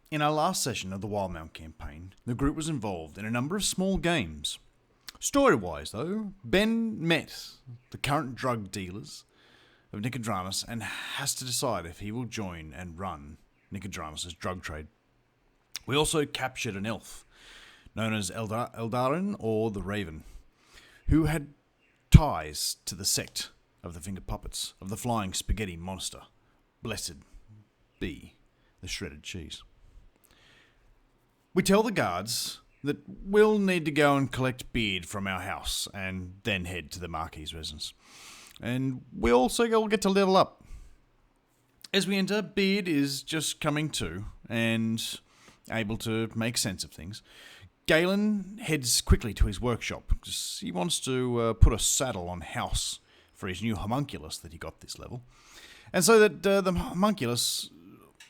In our last session of the Wildemount Campaign, the group was involved in a number of small games. Story-wise, though, Ben met the current drug dealers of Nicodrana and has to decide if he will join and run Nicodrana's drug trade. We also captured an elf, known as Eldarin or the Raven, who had ties to the sect of the Finger Puppets of the Flying Spaghetti Monster. Blessed be the shredded cheese. We tell the guards that we'll need to go and collect beard from our house and then head to the Marquis' residence. And we also all get to level up. As we enter, Beard is just coming to and able to make sense of things. Galin heads quickly to his workshop because he wants to put a saddle on House for his new homunculus that he got this level. And so that the homunculus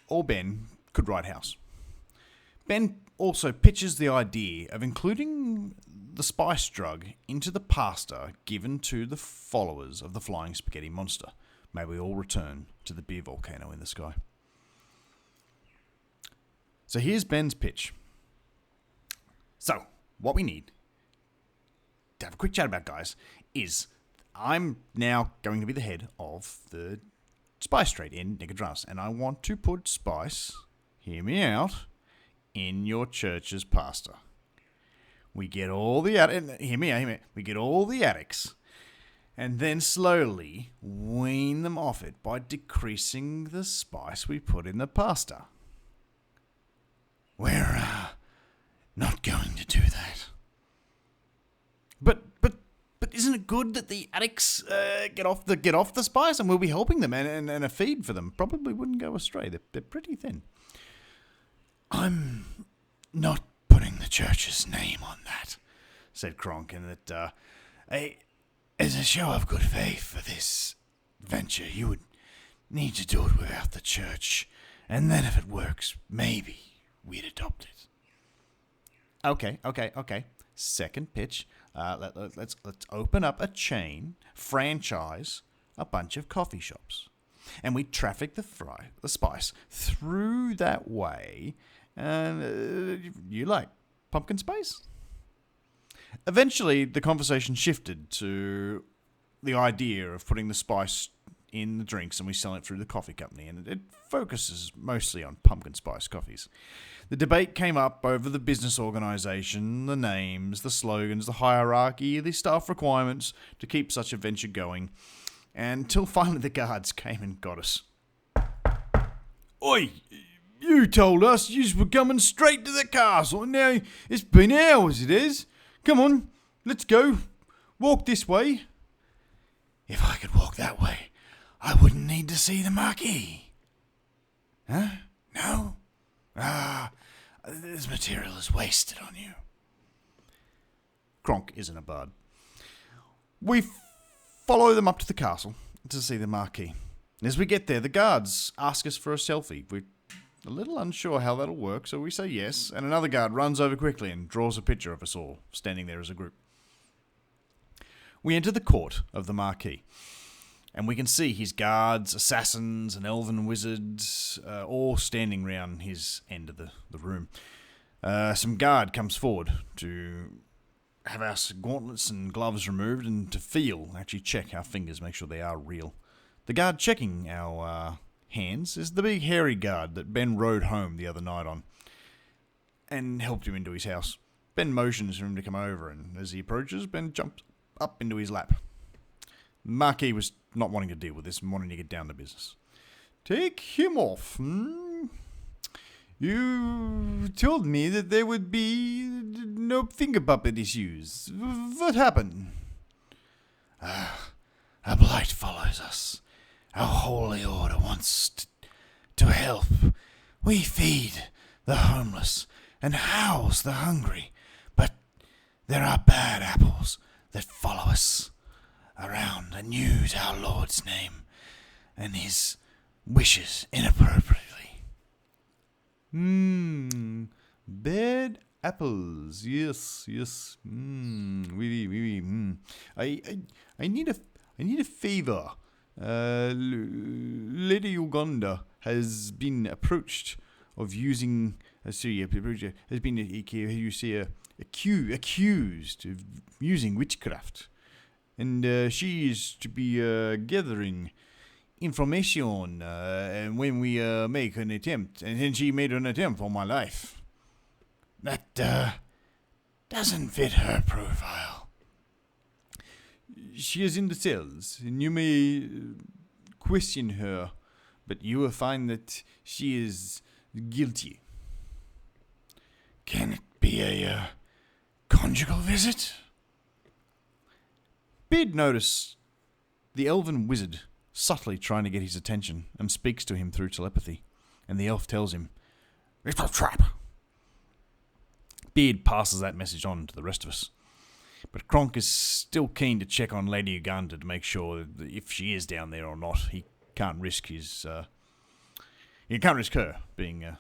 or Ben could ride House. Ben also pitches the idea of including the spice drug into the pasta given to the followers of the Flying Spaghetti Monster. May we all return to the beer volcano in the sky. So here's Ben's pitch. So, what we need to have a quick chat about, guys, is I'm now going to be the head of the spice trade in Nicodrana, and I want to put spice, hear me out, in your church's pasta. We get all the hear me out. We get all the addicts, and then slowly wean them off it by decreasing the spice we put in the pasta. We're not going to do that. But isn't it good that the addicts get off the spice, and we'll be helping them, and a feed for them probably wouldn't go astray. They're pretty thin. I'm not putting the church's name on that, said Kronk, and that as a show of good faith for this venture, you would need to do it without the church, and then if it works, maybe we'd adopt it. Okay. Second pitch. Let's open up a chain, franchise a bunch of coffee shops, and we traffic the spice through that way. And you like pumpkin spice? Eventually, the conversation shifted to the idea of putting the spice in the drinks, and we sell it through the coffee company, and it focuses mostly on pumpkin spice coffees. The debate came up over the business organisation, the names, the slogans, the hierarchy, the staff requirements to keep such a venture going, until finally the guards came and got us. Oi! You told us you were coming straight to the castle, and now it's been hours, it is. Come on, let's go. Walk this way. If I could walk that way, I wouldn't need to see the Marquis. Huh? No? This material is wasted on you. Kronk isn't a bard. We follow them up to the castle to see the Marquis. As we get there, the guards ask us for a selfie. We're a little unsure how that'll work, so we say yes, and another guard runs over quickly and draws a picture of us all, standing there as a group. We enter the court of the Marquis, and we can see his guards, assassins, and elven wizards all standing round his end of the room. Some guard comes forward to have our gauntlets and gloves removed and to actually check our fingers, make sure they are real. The guard checking our hands is the big hairy guard that Ben rode home the other night on and helped him into his house. Ben motions for him to come over, and as he approaches, Ben jumps up into his lap. Marquis was not wanting to deal with this and wanting to get down to business. Take him off. You told me that there would be no finger puppet issues. What happened? A blight follows us. Our holy order wants to help. We feed the homeless and house the hungry, but there are bad apples that follow us around and use our Lord's name and his wishes inappropriately. Bad apples. Yes. Oui. I need a favor. Lady Uganda has been approached of using has been accused of using witchcraft, and she is to be gathering information and when we make an attempt, and then she made an attempt on my life. That doesn't fit her profile. She is in the cells, and you may question her, but you will find that she is guilty. Can it be a conjugal visit? Beard noticed the elven wizard subtly trying to get his attention and speaks to him through telepathy, and the elf tells him, "It's a trap." Beard passes that message on to the rest of us, but Kronk is still keen to check on Lady Uganda to make sure that if she is down there or not. He can't risk her being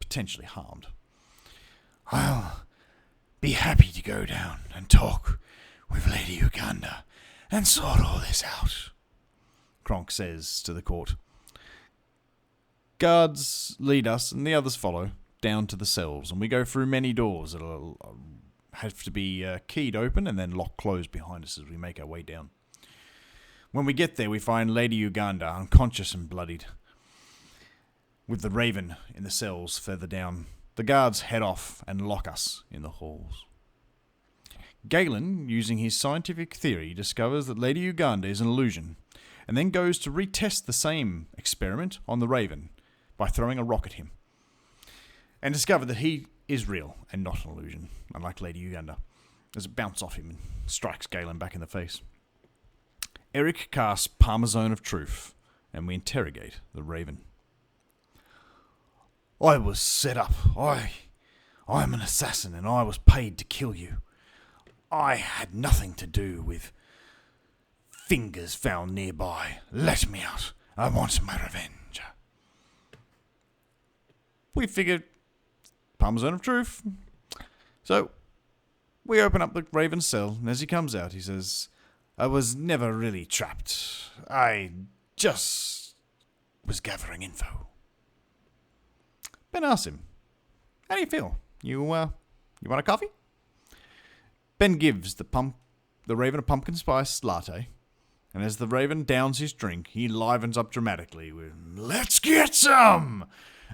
potentially harmed. I'll be happy to go down and talk with Lady Uganda and sort all this out, Kronk says to the court. Guards lead us, and the others follow, down to the cells, and we go through many doors that'll have to be keyed open and then locked closed behind us as we make our way down. When we get there, we find Lady Uganda unconscious and bloodied, with the raven in the cells further down. The guards head off and lock us in the halls. Galin, using his scientific theory, discovers that Lady Uganda is an illusion, and then goes to retest the same experiment on the raven by throwing a rock at him, and discover that he is real and not an illusion, unlike Lady Uganda, as it bounces off him and strikes Galin back in the face. Eric casts Parmesan of Truth, and we interrogate the raven. I was set up. I'm an assassin, and I was paid to kill you. I had nothing to do with fingers found nearby. Let me out. I want my revenge. We figured Parmesan of Truth. So, we open up the raven's cell, and as he comes out, he says, I was never really trapped. I just was gathering info. Ben asks him, how do you feel? You want a coffee? Ben gives the raven a pumpkin spice latte, and as the raven downs his drink, he livens up dramatically with, let's get some!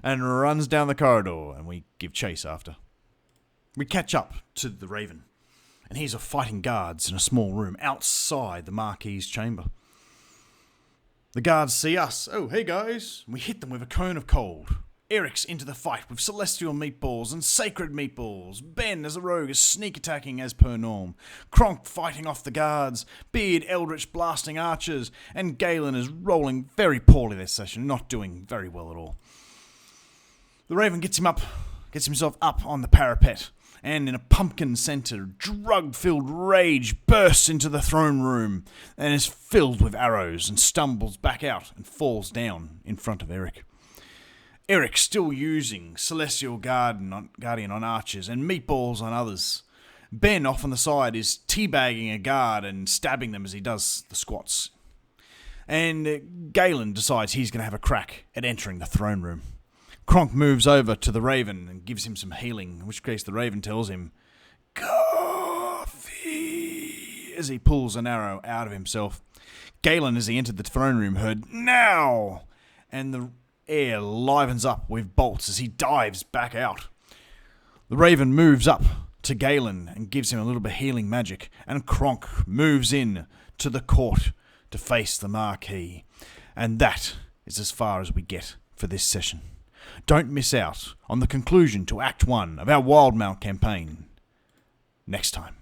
And runs down the corridor, and we give chase after. We catch up to the raven, and he's fighting guards in a small room outside the Marquis' chamber. The guards see us. Oh, hey guys. We hit them with a cone of cold. Eric's into the fight with celestial meatballs and sacred meatballs. Ben, as a rogue, is sneak attacking as per norm. Kronk fighting off the guards. Beard eldritch blasting archers. And Galin is rolling very poorly this session, not doing very well at all. The raven gets himself up on the parapet, and in a pumpkin-scented, drug-filled rage bursts into the throne room and is filled with arrows and stumbles back out and falls down in front of Eric. Eric still using Celestial Guardian on archers and meatballs on others. Ben off on the side is teabagging a guard and stabbing them as he does the squats. And Galin decides he's going to have a crack at entering the throne room. Kronk moves over to the raven and gives him some healing, in which case the raven tells him, coffee, as he pulls an arrow out of himself. Galin, as he entered the throne room, heard, now! And the air livens up with bolts as he dives back out. The raven moves up to Galin and gives him a little bit of healing magic, and Kronk moves in to the court to face the Marquis. And that is as far as we get for this session. Don't miss out on the conclusion to Act 1 of our Wildemount campaign next time.